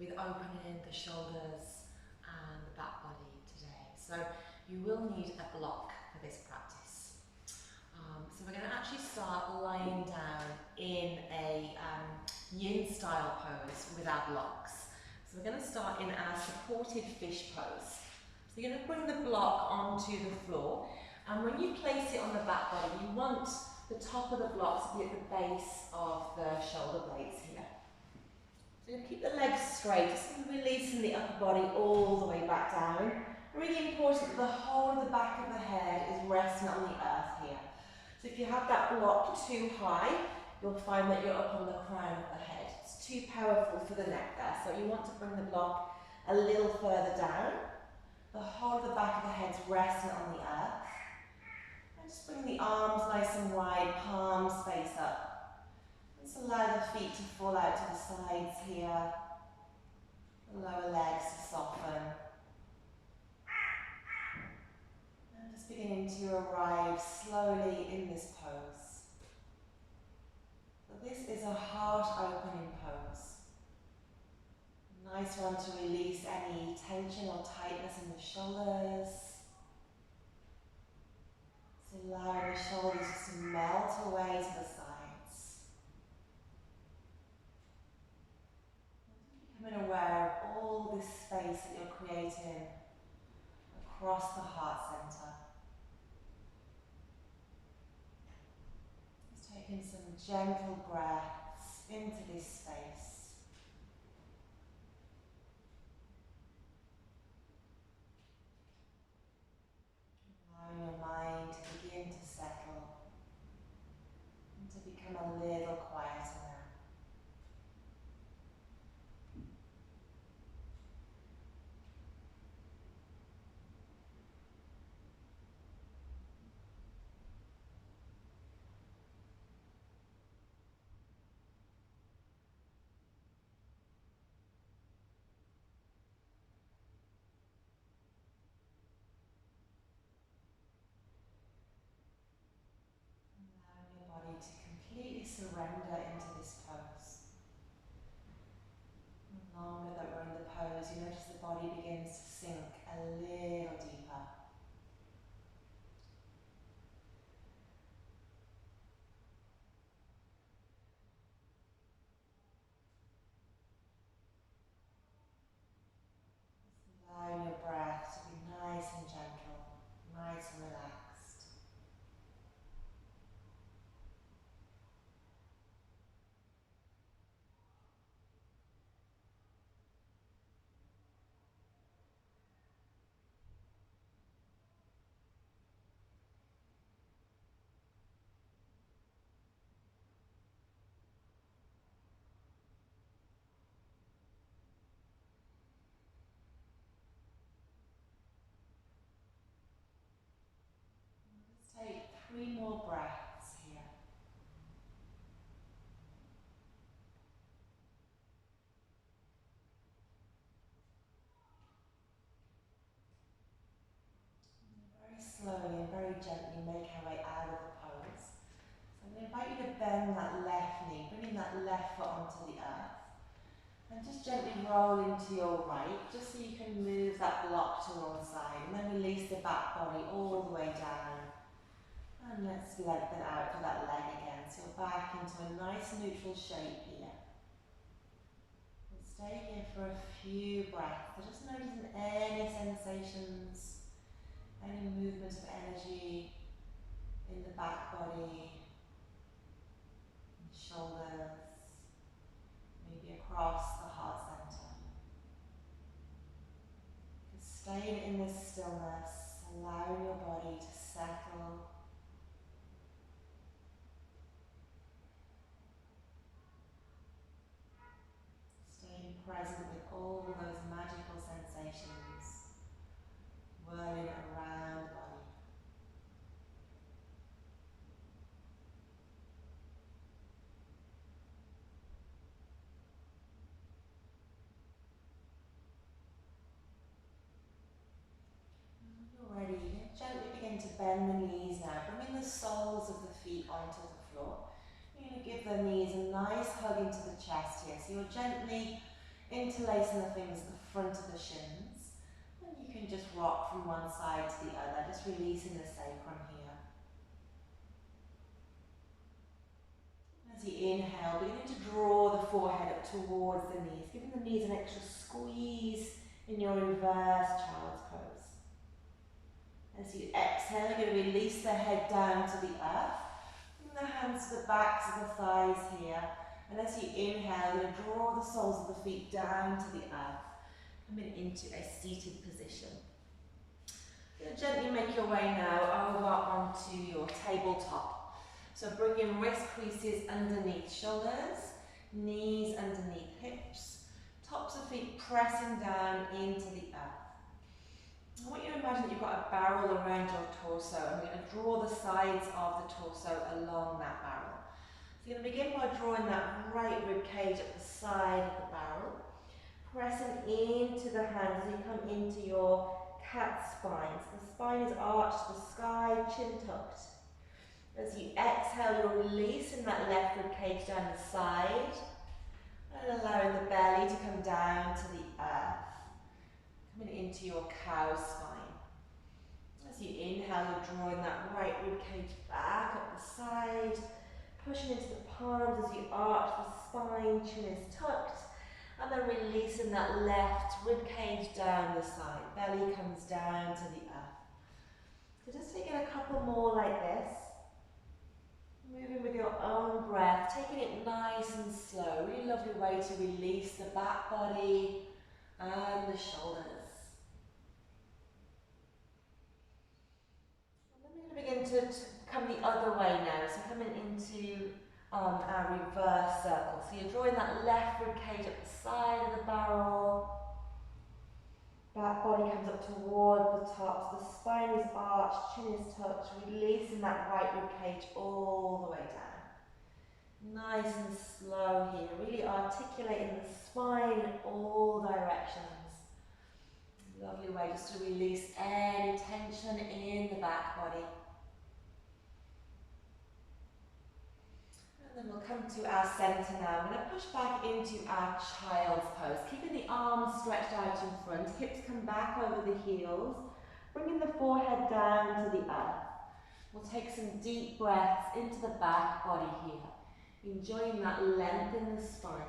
with opening the shoulders and the back body today. So you will need a block for this practice. So we're going to actually start lying down in a yin style pose with our blocks. So we're going to start in our supported fish pose. So you're going to bring the block onto the floor, and when you place it on the back body, you want the top of the block to be at the base of the shoulder blades here. So you keep the legs straight, just releasing the upper body all the way back down. Really important that the whole of the back of the head is resting on the earth here. So if you have that block too high, you'll find that you're up on the crown of the head. It's too powerful for the neck there, so you want to bring the block a little further down. The whole of the back of the head's resting on the earth. And just bring the arms nice and wide, palms face up. Just allow the feet to fall out to the sides here. The lower legs to soften. And just beginning to arrive slowly in this pose. So this is a heart opening pose. Nice one to release any tension or tightness in the shoulders. So allow the shoulders just to melt away to the sides. Becoming aware of all this space that you're creating across the heart center. Just taking some gentle breaths into this space. Allowing your mind to begin to settle and to become a little quieter now. Allowing your body to completely surrender into this pose. The longer that we're in the pose, you notice the body begins to sink a little deeper. Just allowing your breath to be nice and gentle, nice and relaxed. Just take 3 more breaths here. Very slowly and very gently make our way out of the pose. So I'm going to invite you to bend that left knee, bringing that left foot onto the earth. And just gently roll into your right, just so you can move that block to one side. And then release the back body all the way down. And let's lengthen out to that leg again. So you're back into a nice neutral shape here. And stay here for a few breaths. So just noticing any sensations, any movement of energy in the back body, in the shoulders, maybe across the heart center. Just staying in this stillness, allowing your body to settle. Staying present with all those magical sensations whirling around the body. When you're ready, you can gently begin to bend the knees now, bringing the soles of the feet onto the floor. You're going to give the knees a nice hug into the chest here. So you're gently interlacing the fingers at the front of the shins. And you can just rock from one side to the other, just releasing the sacrum here. As you inhale, beginning to draw the forehead up towards the knees, giving the knees an extra squeeze in your reverse child's pose. As you exhale, you're going to release the head down to the earth. Bring the hands to the backs of the thighs here. And as you inhale, you're going to draw the soles of the feet down to the earth, coming into a seated position. You're going to gently make your way now over onto your tabletop. So bringing wrist creases underneath shoulders, knees underneath hips, tops of feet pressing down into the earth. I want you to imagine that you've got a barrel around your torso, and we're going to draw the sides of the torso along that barrel. So you're going to begin by drawing that right rib cage at the side of the barrel, pressing into the hands as you come into your cat spine. So the spine is arched to the sky, chin tucked. As you exhale, you're releasing that left rib cage down the side and allowing the belly to come down to the earth, coming into your cow spine. As you inhale, you're drawing that right rib cage back up the side, pushing into the palms as you arch the spine, chin is tucked, and then releasing that left rib cage down the side, belly comes down to the earth. So just taking a couple more like this, moving with your own breath, taking it nice and slow, really lovely way to release the back body and the shoulders. And then we're going to begin to come the other way now, so coming into our reverse circle. So you're drawing that left rib cage at the side of the barrel, back body comes up toward the top, so the spine is arched, chin is tucked, releasing that right rib cage all the way down. Nice and slow here, really articulating the spine in all directions. Lovely way just to release any tension in the back body. And then we'll come to our centre now. We're going to push back into our child's pose, keeping the arms stretched out in front, hips come back over the heels, bringing the forehead down to the earth. We'll take some deep breaths into the back body here, enjoying that length in the spine.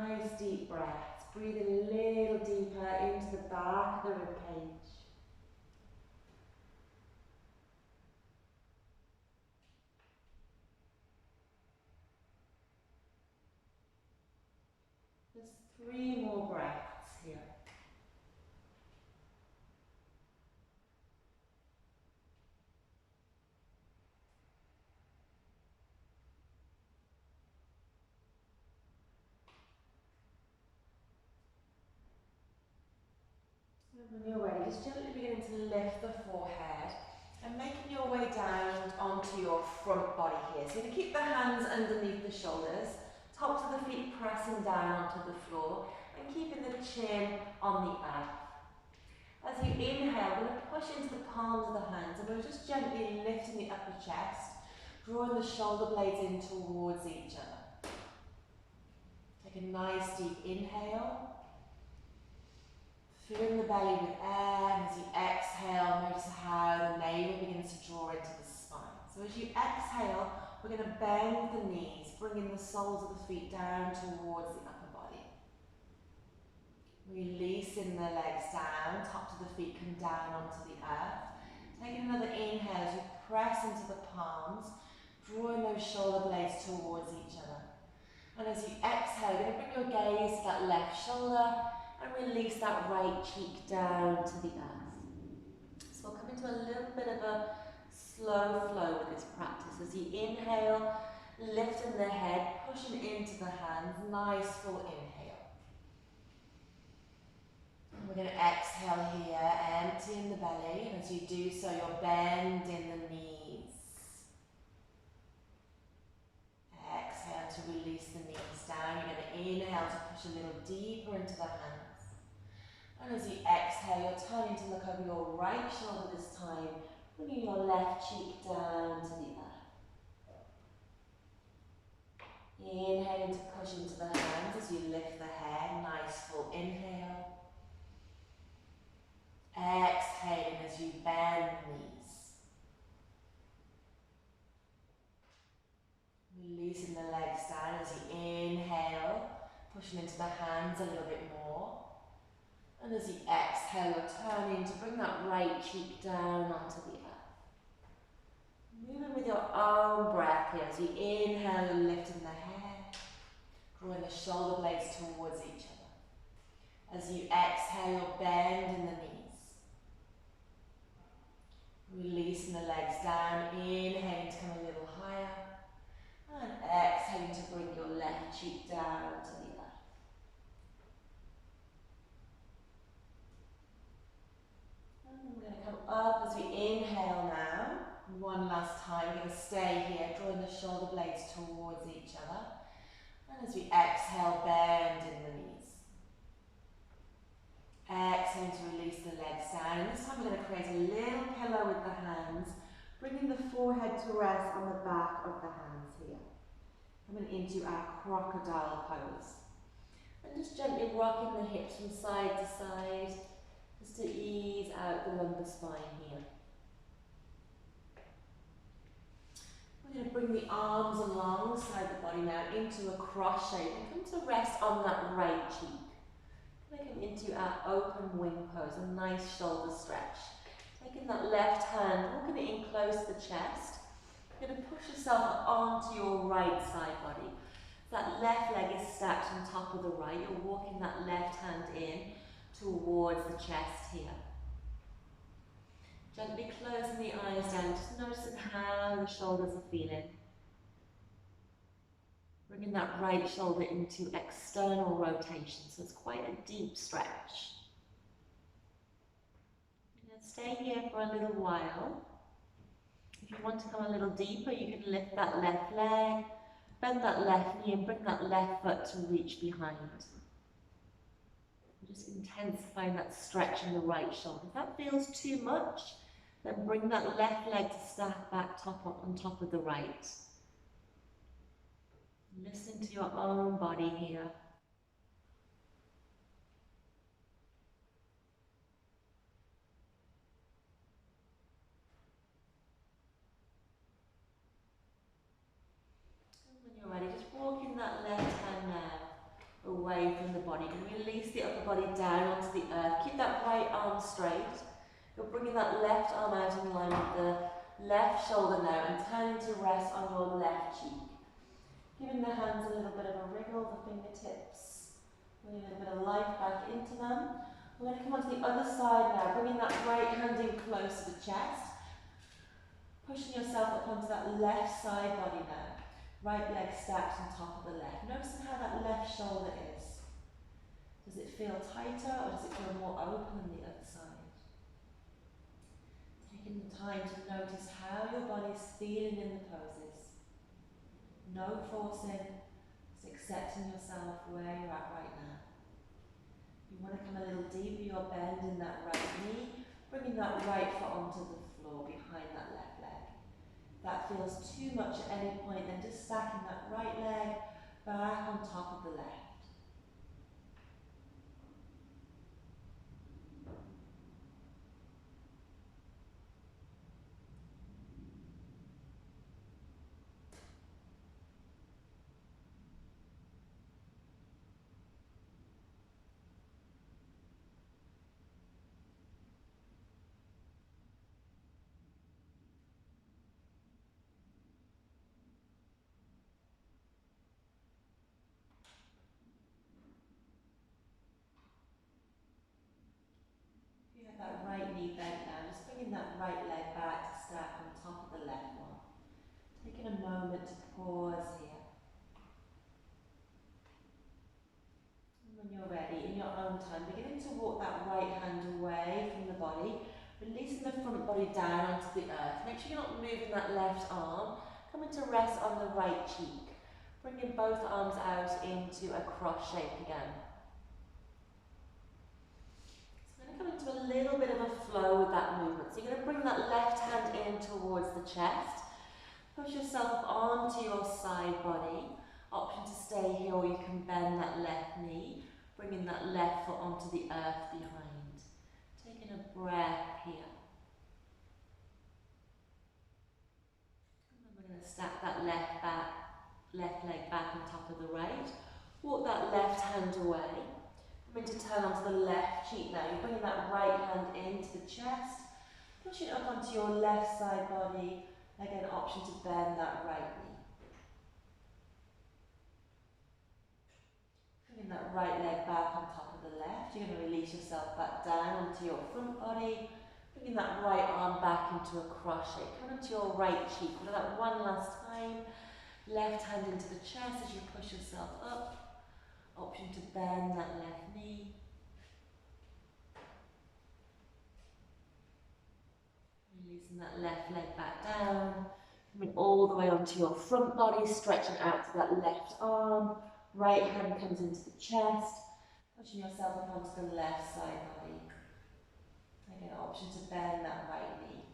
Nice deep breaths, breathing a little deeper into the back of the rib cage. Just 3 more breaths here. And when you're ready, just gently beginning to lift the forehead and making your way down onto your front body here. So you're going to keep the hands underneath the shoulders, tops of the feet pressing down onto the floor, and keeping the chin on the earth. As you inhale, we're going to push into the palms of the hands, and we're just gently lifting the upper chest, drawing the shoulder blades in towards each other. Take a nice deep inhale. Filling the belly with air, and as you exhale, notice how the navel begins to draw into the spine. So as you exhale, we're going to bend the knees, bringing the soles of the feet down towards the upper body. Releasing the legs down, tops of the feet come down onto the earth. Taking another inhale as you press into the palms, drawing those shoulder blades towards each other. And as you exhale, you're going to bring your gaze to that left shoulder, and release that right cheek down to the earth. So we'll come into a little bit of a slow flow with this practice. As you inhale, lifting the head, pushing into the hands, nice full inhale. And we're going to exhale here, emptying the belly. And as you do so, you're bending the knees. Exhale to release the knees down. You're going to inhale to push a little deeper into the hands. And as you exhale, you're turning to look over your right shoulder this time, bringing your left cheek down to the earth. Inhaling to push into the hands as you lift the head. Nice full inhale. Exhaling as you bend the knees. Releasing the legs down as you inhale, pushing into the hands a little bit more. And as you exhale, you're turning to bring that right cheek down onto the earth. Moving with your own breath here. As you inhale, you're lifting the head, drawing the shoulder blades towards each other. As you exhale, you're bending the knees. Releasing the legs down, inhaling to come a little higher. And exhaling to bring your left cheek down to the earth. And we're going to come up as we inhale now. One last time, we're going to stay here, drawing the shoulder blades towards each other. And as we exhale, bending the knees. Exhaling to release the legs down. And this time we're going to create a little pillow with the hands, bringing the forehead to rest on the back of the hands here. Coming into our crocodile pose. And just gently rocking the hips from side to side, just to ease out the lumbar spine here. We're going to bring the arms alongside the body now into a cross shape and come to rest on that right cheek. Come into our open wing pose, a nice shoulder stretch. Taking that left hand, walking it in close to the chest. You're going to push yourself onto your right side body. That left leg is stacked on top of the right. You're walking that left hand in towards the chest here. Gently closing the eyes down, just noticing how the shoulders are feeling. Bringing that right shoulder into external rotation, so it's quite a deep stretch. Stay here for a little while. If you want to come a little deeper, you can lift that left leg, bend that left knee and bring that left foot to reach behind. Just intensifying that stretch in the right shoulder. If that feels too much, then bring that left leg to stack back on top of the right. Listen to your own body here. And when you're ready, just walking that left hand now away from the body. And release the upper body down onto the earth. Keep that right arm straight. You're bringing that left arm out in line with the left shoulder now and turning to rest on your left cheek. Giving the hands a little bit of a wriggle, the fingertips, bringing a little bit of life back into them. We're going to come onto the other side now, bringing that right hand in close to the chest. Pushing yourself up onto that left side body now. Right leg stacked on top of the left. Noticing how that left shoulder is. Does it feel tighter or does it feel more open on the other side? Taking the time to notice how your body's feeling in the poses. No forcing, just accepting yourself where you're at right now. You want to come a little deeper, you're bending that right knee, bringing that right foot onto the floor behind that left leg. If that feels too much at any point, then just stacking that right leg back on top of the left. That right knee bent now, just bringing that right leg back to stack on top of the left one. Taking a moment to pause here. And when you're ready, in your own time, beginning to walk that right hand away from the body, releasing the front body down onto the earth. Make sure you're not moving that left arm. Coming to rest on the right cheek. Bringing both arms out into a cross shape again. Come into a little bit of a flow with that movement. So you're going to bring that left hand in towards the chest. Push yourself onto your side body. Option to stay here, or you can bend that left knee, bringing that left foot onto the earth behind. Taking a breath here. And then we're going to stack that left leg back on top of the right. Walk that left hand away. Coming to turn onto the left cheek now. You're bringing that right hand into the chest. Pushing up onto your left side body. Again, option to bend that right knee. Bringing that right leg back on top of the left. You're going to release yourself back down onto your front body. Bringing that right arm back into a cross shape. Coming to your right cheek. We'll do that one last time. Left hand into the chest as you push yourself up. Option to bend that left knee. Releasing that left leg back down. Coming all the way onto your front body, stretching out to that left arm. Right hand comes into the chest. Pushing yourself up onto the left side body. Again, option to bend that right knee.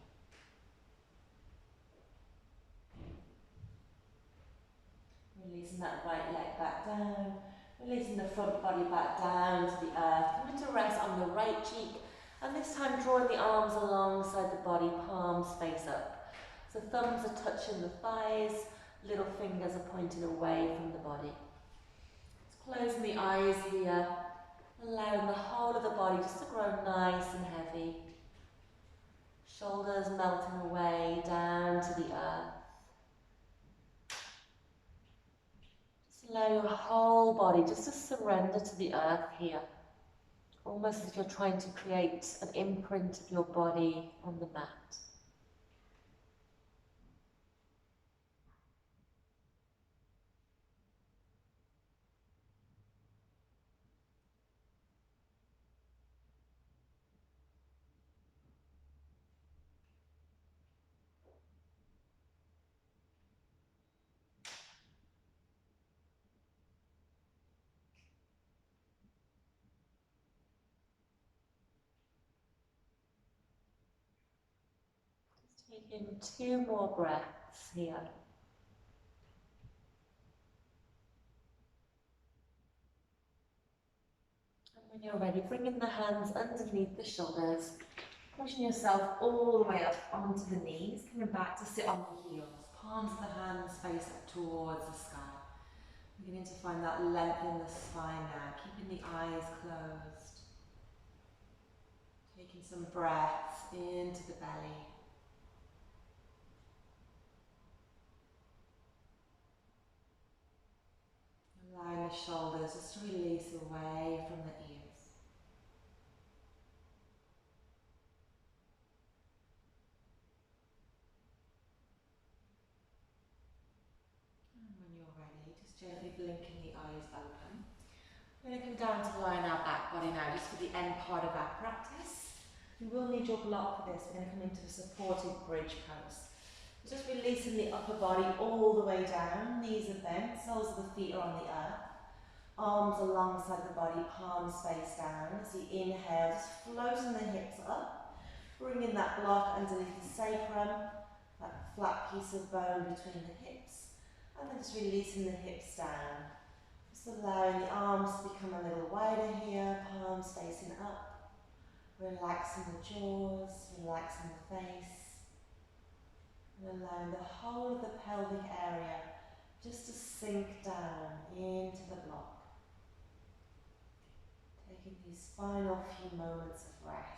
Releasing that right leg back down. Releasing the front body back down to the earth. Coming to rest on the right cheek. And this time drawing the arms alongside the body, palms face up. So thumbs are touching the thighs, little fingers are pointing away from the body. Just closing the eyes here, allowing the whole of the body just to grow nice and heavy. Shoulders melting away down to the earth. Just allow your whole body just to surrender to the earth here. Almost as if you're trying to create an imprint of your body on the mat. Take in 2 more breaths here. And when you're ready, bringing the hands underneath the shoulders, pushing yourself all the way up onto the knees, coming back to sit on the heels. Palms of the hands face up towards the sky. Beginning to find that length in the spine now, keeping the eyes closed. Taking some breaths into the belly. Allowing the shoulders just to release away from the ears. And when you're ready, just gently blinking the eyes open. We're going to come down to lie on our back body now, just for the end part of our practice. You will need your block for this. We're going to come into a supported bridge pose. Just releasing the upper body all the way down, knees are bent, soles of the feet are on the earth. Arms alongside the body, palms face down. As you inhale, just floating the hips up, bringing that block underneath the sacrum, that flat piece of bone between the hips, and then just releasing the hips down. Just allowing the arms to become a little wider here, palms facing up, relaxing the jaws, relaxing the face. And allowing the whole of the pelvic area just to sink down into the block. Taking these final few moments of rest.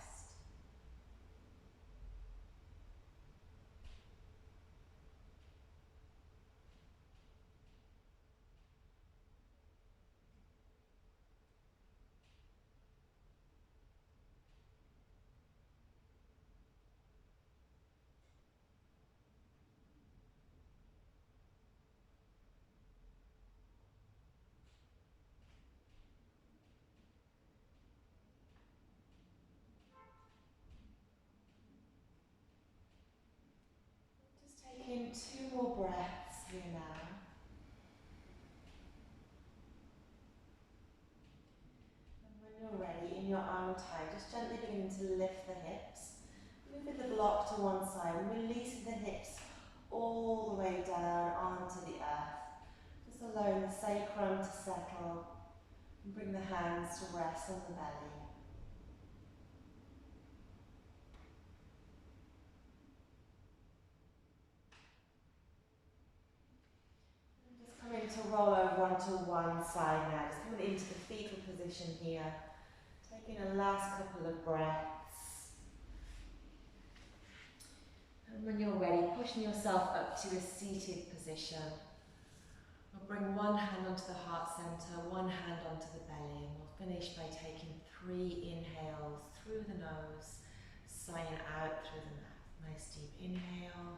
Taking 2 more breaths here now. And when you're ready, in your own time, just gently beginning to lift the hips. Moving the block to one side and releasing the hips all the way down onto the earth. Just allowing the hands to rest on the belly. Just coming to roll over onto one side now, just coming into the fetal position here. Taking a last couple of breaths. And when you're ready, pushing yourself up to a seated position. We'll bring one hand onto the heart center, one hand onto the belly, and we'll finish by taking 3 inhales through the nose, sighing out through the mouth. Nice deep inhale.